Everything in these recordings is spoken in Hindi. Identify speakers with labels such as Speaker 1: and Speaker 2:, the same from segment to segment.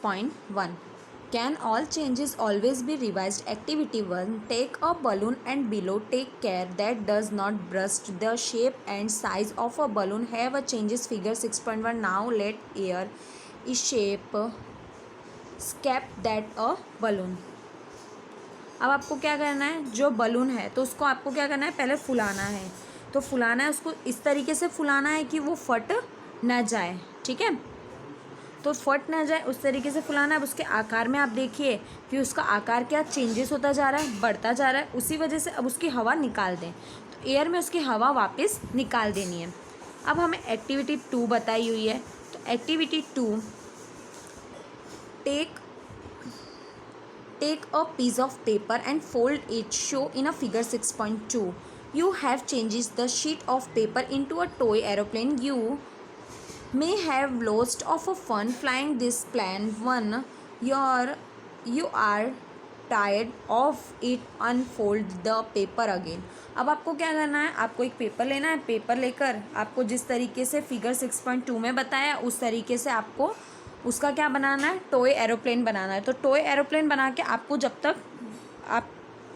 Speaker 1: 6.1. Can all changes always be revised? Activity 1. Take a balloon and below take care that does not burst. The shape and size of a balloon have a changes. Figure 6.1. Now let air is shape escape that a balloon. अब आपको क्या करना है, जो बलून है तो उसको आपको क्या करना है, पहले फुलाना है. तो फुलाना है उसको, इस तरीके से फुलाना है कि वो फट ना जाए. ठीक है, तो फट ना जाए उस तरीके से फुलाना है. अब उसके आकार में आप देखिए कि उसका आकार क्या चेंजेस होता जा रहा है, बढ़ता जा रहा है. उसी वजह से अब उसकी हवा निकाल दें. तो एयर में उसकी हवा वापस निकाल देनी है. अब हमें एक्टिविटी 2 बताई हुई है. तो activity 2, take a piece of paper and fold it. Show in a figure 6.2. You have changed the sheet of paper into a toy aeroplane. You may have lots of fun flying this plane. One, you are tired of it. Unfold the paper again. अब आपको क्या करना है, आपको एक पेपर लेना है. पेपर लेकर आपको जिस तरीके से फिगर 6.2 में बताया उस तरीके से आपको उसका क्या बनाना है, टॉय एरोप्लेन बनाना है. तो टॉय एरोप्लेन बना के आपको जब तक आप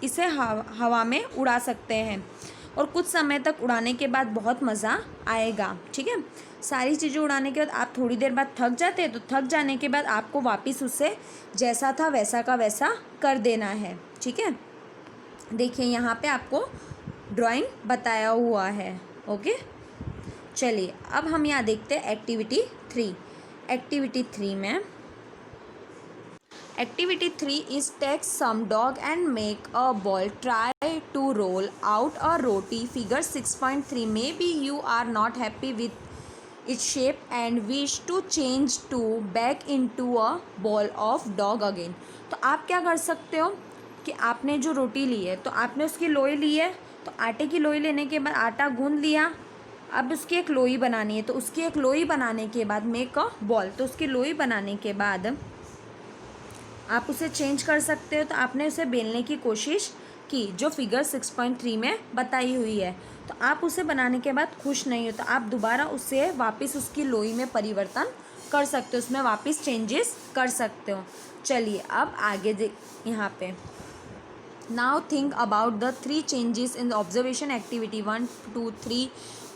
Speaker 1: इसे हवा में उड़ा सकते हैं और कुछ समय तक उड़ाने के बाद बहुत मज़ा आएगा. ठीक है, सारी चीज़ें उड़ाने के बाद आप थोड़ी देर बाद थक जाते हैं. तो थक जाने के बाद आपको वापस उसे जैसा था वैसा का वैसा कर देना है. ठीक है, देखिए यहाँ पे आपको ड्राइंग बताया हुआ है. ओके, चलिए अब हम यहाँ देखते हैं एक्टिविटी 3. एक्टिविटी 3 में activity 3 is take some dog and make a ball. Try to roll out a roti. Figure 6.3. Maybe you are not happy with its shape and wish to change to back into a ball of dog again. तो आप क्या कर सकते हो कि आपने जो रोटी ली है तो आपने उसकी लोई ली है. तो आटे की लोई लेने के बाद आटा गूंद लिया. अब उसकी एक लोई बनानी है. तो उसकी एक लोई बनाने के बाद मेक अ बॉल. तो उसकी लोई बनाने के बाद आप उसे चेंज कर सकते हो. तो आपने उसे बेलने की कोशिश की जो फिगर 6.3 में बताई हुई है. तो आप उसे बनाने के बाद खुश नहीं हो तो आप दोबारा उसे वापस उसकी लोई में परिवर्तन कर सकते हो, उसमें वापस चेंजेस कर सकते हो. चलिए अब आगे यहाँ पे now think about the 3 changes in the observation. Activity 1, 2, 3.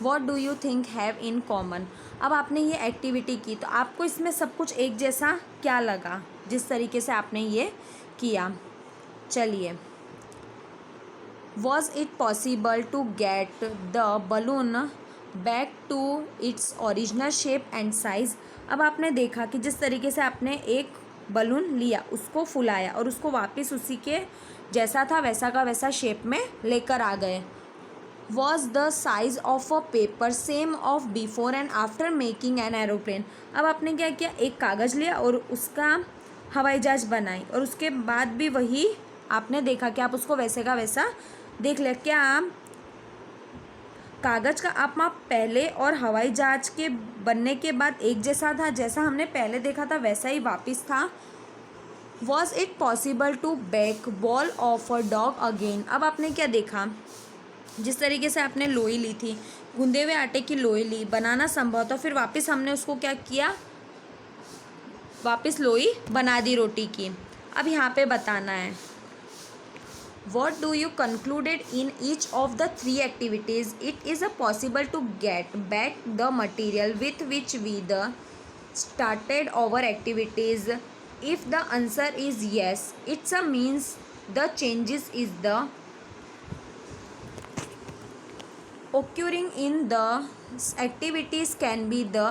Speaker 1: What do you think have in common. अब आपने ये एक्टिविटी की तो आपको इसमें सब कुछ एक जैसा क्या लगा जिस तरीके से आपने ये किया. चलिए, was it possible to get the balloon back to its original shape and size. अब आपने देखा कि जिस तरीके से आपने एक बलून लिया उसको फुलाया और उसको वापस उसी के जैसा था वैसा का वैसा शेप में लेकर आ गए. Was the size of a paper same of before and after making an aeroplane. अब आपने क्या किया, एक कागज़ लिया और उसका हवाई जहाज बनाई और उसके बाद भी वही आपने देखा कि आप उसको वैसे का वैसा देख लिया. क्या कागज़ का आप माप पहले और हवाई जहाज के बनने के बाद एक जैसा था, जैसा हमने पहले देखा था वैसा ही वापस था. Was it possible to bake ball of a dog again. अब आपने क्या देखा, जिस तरीके से आपने लोई ली थी, गूंदे हुए आटे की लोई ली, बनाना संभव था, फिर वापस हमने उसको क्या किया, वापस लोई बना दी रोटी की. अब यहाँ पे बताना है what do you concluded in each of the 3 activities. It is a possible to get back the material with which we the started our activities. If the answer is yes, it's a means the changes is the occurring in the activities can be the